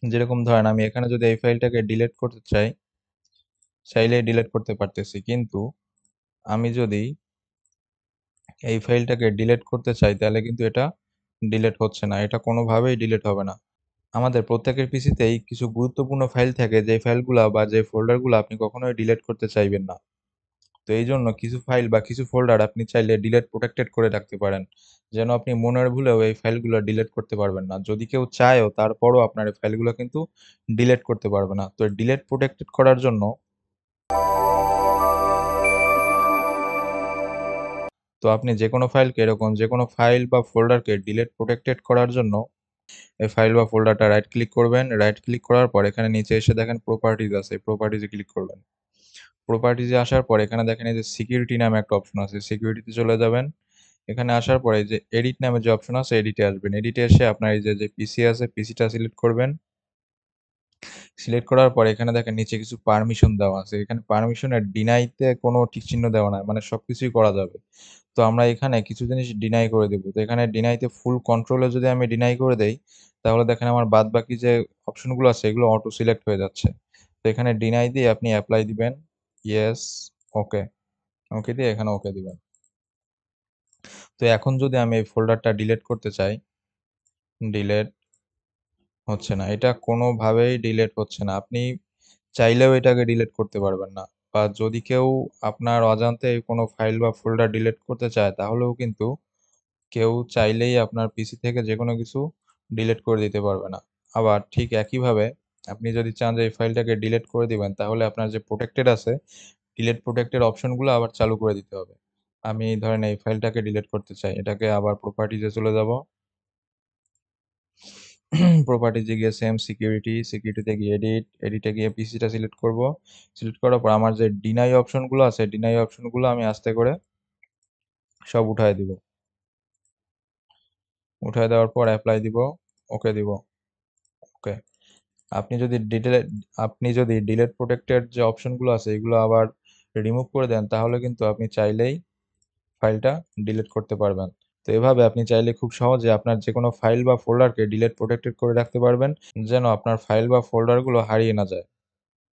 যেরকম ধরেন আমি এখানে যদি এই ফাইলটাকে ডিলিট করতে চাই, চাইলেই ডিলিট করতে পারতেছি। কিন্তু আমি যদি এই ফাইলটাকে ডিলিট করতে চাই তাহলে কিন্তু এটা ডিলিট হচ্ছে না। এটা কোনোভাবেই ডিলিট হবে না। আমাদের প্রত্যেকের পিসিতেই কিছু গুরুত্বপূর্ণ ফাইল থাকে যে ফাইলগুলা বা যে ফোল্ডারগুলো আপনি কখনোই ডিলিট করতে চাইবেন না। তো এইজন্য কিছু ফাইল বা কিছু ফোল্ডার আপনি চাইলে ডিলিট প্রোটেক্টেড করে রাখতে পারেন। যেন আপনি মনের ভুলেও এই ফাইলগুলো ডিলিট করতে পারবেন না। যদি কেউ চায়ও তারপরও আপনার এই ফাইলগুলো কিন্তু ডিলিট করতে পারবে না। তো ডিলিট প্রোটেক্টেড করার জন্য আপনি যেকোনো ফাইলকে এরকম যেকোনো ফাইল বা ফোল্ডারকে ডিলিট প্রোটেক্টেড করার জন্য এই ফাইল বা ফোল্ডারটা রাইট ক্লিক করবেন। রাইট ক্লিক করার পর এখানে নিচে এসে দেখেন প্রপার্টিজ আছে। প্রপার্টিজে ক্লিক করবেন। প্রপার্টিজে আসার পর এখানে দেখেন এই যে সিকিউরিটি নামে একটা অপশন আছে। সিকিউরিটিতে চলে যাবেন। এখানে আসার পরে এই যে এডিট নামে যে অপশন আছে এডিটে আসবেন। এডিটে এসে আপনার এই যে পিসি আছে পিসিটা সিলেক্ট করবেন। সিলেক্ট করার পরে এখানে দেখেন নিচে কিছু পারমিশন দেওয়া আছে। এখানে পারমিশনের ডিনাইতে কোনো টিক চিহ্ন দেওয়া নাই। মানে সবকিছুই করা যাবে। তো আমরা এখানে কিছু জিনিস ডিনাই করে দেব। তো এখানে ডিনাইতে ফুল কন্ট্রোলে যদি আমি ডিনাই করে দেই, তাহলে দেখেন আমার বাদবাকি যে অপশনগুলো আছে এগুলো অটো সিলেক্ট হয়ে যাচ্ছে। তো এখানে ডিনাই দিয়ে আপনি এপ্লাই দিবেন। ইয়েস, ওকে। ওকে দিয়ে এখানে ওকে দিবেন। তো এখন যদি আমি এই ফোল্ডারটা ডিলিট করতে চাই, ডিলিট হচ্ছে না। এটা কোনোভাবেই ডিলিট হচ্ছে না। আপনি চাইলেও এটাকে ডিলিট করতে পারবেন না। বা যদি কেউ আপনার অজান্তে কোনো ফাইল বা ফোল্ডার ডিলিট করতে চায় তাহলেও কিন্তু কেউ চাইলেই আপনার পিসি থেকে যেকোনো কিছু ডিলিট করে দিতে পারবে না। আবার ঠিক একইভাবে আপনি যদি চান যে এই ফাইলটাকে ডিলিট করে দিবেন তাহলে আপনার যে প্রোটেক্টেড আছে, ডিলিট প্রোটেক্টেড অপশনগুলো আবার চালু করে দিতে হবে। আমি ধরেন এই ফাইলটাকে ডিলিট করতে চাই। এটাকে আবার প্রপার্টিজে চলে যাব। প্রপার্টিজে গিয়ে সেম সিকিউরিটি, সিকিউরিটিতে গিয়ে এডিট, এডিটে গিয়ে পিসিটা সিলেক্ট করব। সিলেক্ট করার পর আমার যে ডিনাই অপশনগুলো আছে, ডিনাই অপশনগুলো আমি আস্তে করে সব উঠায় দিব। উঠায় দেওয়ার পর এপ্লাই দিব, ওকে দিব, ওকে। আপনি যদি ডিলিট প্রোটেক্টেড যে অপশনগুলো আছে এগুলো আবার রিমুভ করে দেন তাহলে কিন্তু আপনি চাইলেই ফাইলটা ডিলিট করতে পারবেন। তো এভাবে আপনি চাইলে খুব সহজে আপনার যেকোনো ফাইল বা ফোল্ডারকে ডিলিট প্রোটেক্টেড করে রাখতে পারবেন যেন আপনার ফাইল বা ফোল্ডারগুলো হারিয়ে না যায়।